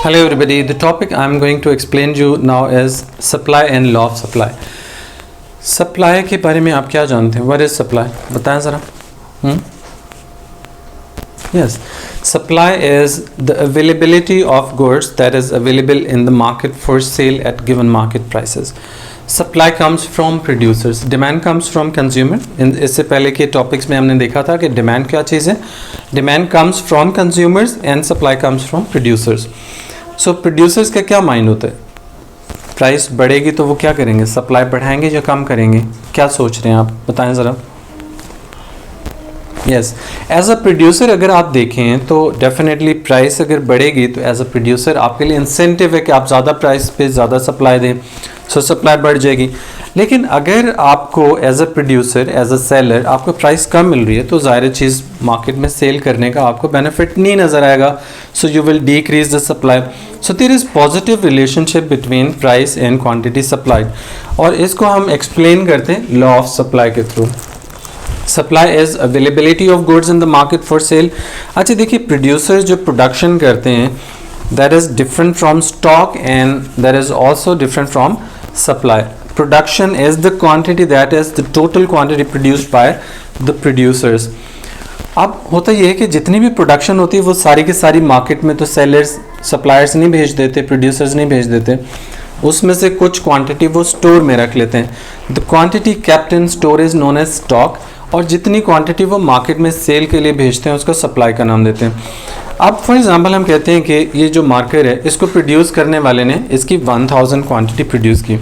Hello everybody, the topic I'm going to explain to you now is supply and law of supply. Supply के बारे में आप क्या जानते हैं? What is supply? बताएं ज़रा. Yes, supply is the availability of goods that is available in the market for sale at given market prices. Supply comes from producers, demand comes from consumer. इससे पहले के टॉपिक्स में हमने देखा था कि डिमांड क्या चीज़ है. Demand comes from consumers and supply comes from producers. So producers का क्या माइंड होता है? प्राइस बढ़ेगी तो वो क्या करेंगे? सप्लाई बढ़ाएंगे या कम करेंगे? क्या सोच रहे हैं आप? बताएं ज़रा. यस, एज अ प्रोड्यूसर अगर आप देखें तो डेफिनेटली प्राइस अगर बढ़ेगी तो एज अ प्रोड्यूसर आपके लिए इंसेंटिव है कि आप ज़्यादा प्राइस पे ज़्यादा सप्लाई दें, सो सप्लाई बढ़ जाएगी. लेकिन अगर आपको as a producer as a seller आपको प्राइस कम मिल रही है तो ज़ाहिर चीज़ मार्केट में सेल करने का आपको बेनिफिट नहीं नज़र आएगा. So you will decrease the supply. So there is positive relationship between price and quantity supplied, और इसको हम एक्सप्लेन करते हैं लॉ ऑफ सप्लाई के through. Supply is availability of goods in the market for sale. अच्छा देखिए, producers जो production करते हैं that is different from stock and that is also different from supply. Production is the quantity that is the total quantity produced by the producers. अब होता यह है कि जितनी भी प्रोडक्शन होती है वो सारी की सारी मार्केट में तो सेलर्स सप्लायर्स नहीं भेज देते, प्रोड्यूसर्स नहीं भेज देते. उसमें से कुछ क्वांटिटी वो स्टोर में रख लेते हैं. The quantity kept in store is known as stock, और जितनी क्वांटिटी वो मार्केट में सेल के लिए भेजते हैं उसको सप्लाई का नाम देते हैं. अब फॉर एग्जांपल हम कहते हैं कि ये जो मार्कर है इसको प्रोड्यूस करने वाले ने इसकी 1000 क्वांटिटी प्रोड्यूस की,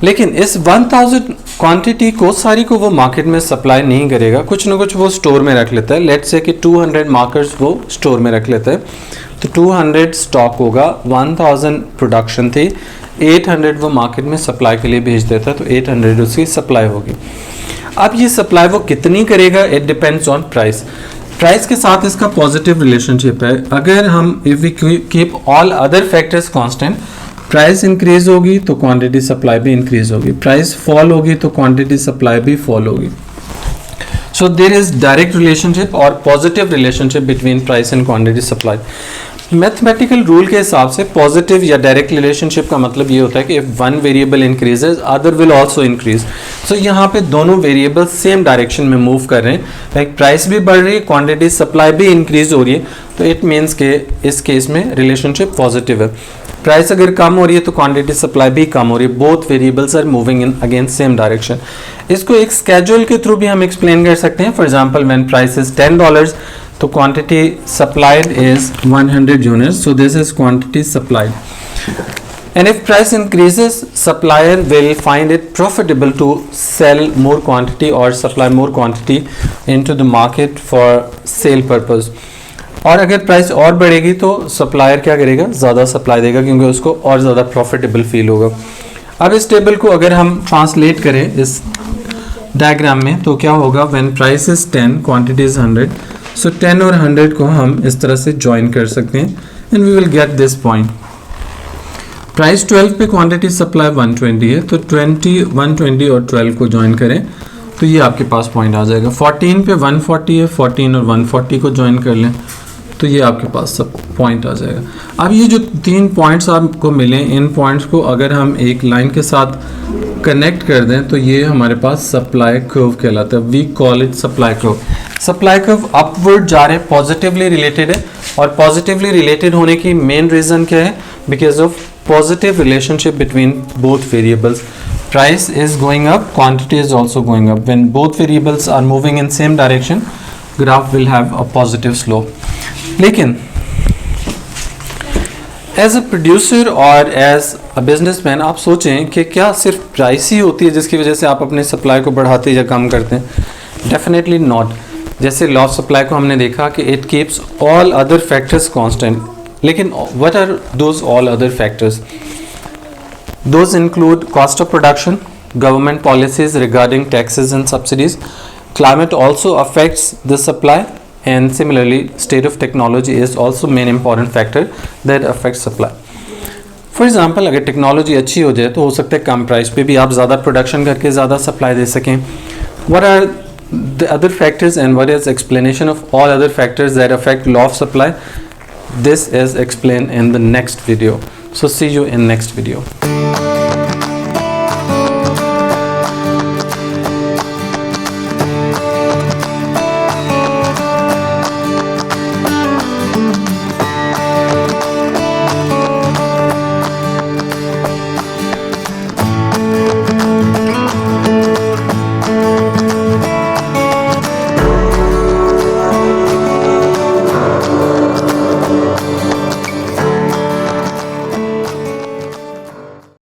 लेकिन इस 1000 क्वांटिटी को सारी को वो मार्केट में सप्लाई नहीं करेगा, कुछ ना कुछ वो स्टोर में रख लेता है. लेट्स से कि 200 मार्कर्स वो स्टोर में रख लेता है, तो 200 स्टॉक होगा. 1000 प्रोडक्शन थी, 800 वो मार्केट में सप्लाई के लिए भेज देता है, तो 800 उसकी सप्लाई होगी. अब ये सप्लाई वो कितनी करेगा, it depends on price. Price के साथ इसका पॉजिटिव रिलेशनशिप है. अगर हम if we keep all other factors constant, price increase होगी तो क्वांटिटी सप्लाई भी इंक्रीज होगी, प्राइस फॉल होगी तो क्वांटिटी सप्लाई भी फॉल होगी. So there is direct relationship और positive relationship between price and quantity supply. Mathematical rule के हिसाब से पॉजिटिव या डायरेक्ट रिलेशनशिप का मतलब ये होता है कि if one variable increases other will also increase. So यहाँ पे दोनों वेरिएबल सेम डायरेक्शन में मूव कर रहे हैं. लाइक प्राइस भी बढ़ रही है, क्वांटिटी सप्लाई भी इंक्रीज हो रही है, तो इट मीन्स के इस केस में रिलेशनशिप पॉजिटिव है. प्राइस अगर कम हो रही है तो क्वांटिटी सप्लाई भी कम हो रही है. Both variables are moving in against same direction. इसको एक स्केड्यूल के थ्रू भी हम एक्सप्लेन कर सकते हैं. For example when price is $10 तो quantity supplied is 100 units, so this is quantity supplied. And if price increases, supplier will find it profitable to sell more quantity or supply more quantity into the market for sale purpose. और अगर price और बढ़ेगी तो supplier क्या करेगा, ज़्यादा supply देगा क्योंकि उसको और ज़्यादा प्रॉफिटेबल फील होगा. अब इस टेबल को अगर हम ट्रांसलेट करें इस डायग्राम में तो क्या होगा, when price is 10 quantity is 100. सो 10 और 100 को हम इस तरह से ज्वाइन कर सकते हैं and we will get this point. Price 12 पे क्वांटिटी सप्लाई 120 है, तो 120 और 12 को ज्वाइन करें तो ये आपके पास पॉइंट आ जाएगा. 14 पे 140 है, 14 और 140 को ज्वाइन कर लें तो ये आपके पास सब पॉइंट आ जाएगा. अब ये जो 3 पॉइंट्स आपको मिले, इन पॉइंट्स को अगर हम एक लाइन के साथ कनेक्ट कर दें तो ये हमारे पास सप्लाई कर्व कहलाता है. We call it supply curve. Supply curve upward जा रहे हैं, पॉजिटिवली रिलेटेड है, और पॉजिटिवली रिलेटेड होने की मेन रीज़न क्या है, because of positive relationship between both variables. Price is going up, quantity is also going up. When both variables are moving in same direction, graph will have a positive slope. लेकिन as a producer और as a businessman आप सोचें कि क्या सिर्फ price ही होती है जिसकी वजह से आप अपने सप्लाई को बढ़ाते या कम करते हैं? Definitely not. जैसे लॉ ऑफ सप्लाई को हमने देखा कि it keeps all other factors constant. लेकिन what are those all other factors? Those include cost of production, government policies regarding taxes and subsidies. Climate also affects the supply, and similarly state of technology is also main important factor that affects supply. For example, अगर technology अच्छी हो जाए तो हो सकता है कम price पे भी आप ज़्यादा प्रोडक्शन करके ज़्यादा सप्लाई दे सकें. What are the other factors and what is explanation of all other factors that affect law of supply? this is explained in the next video. So see you in next video.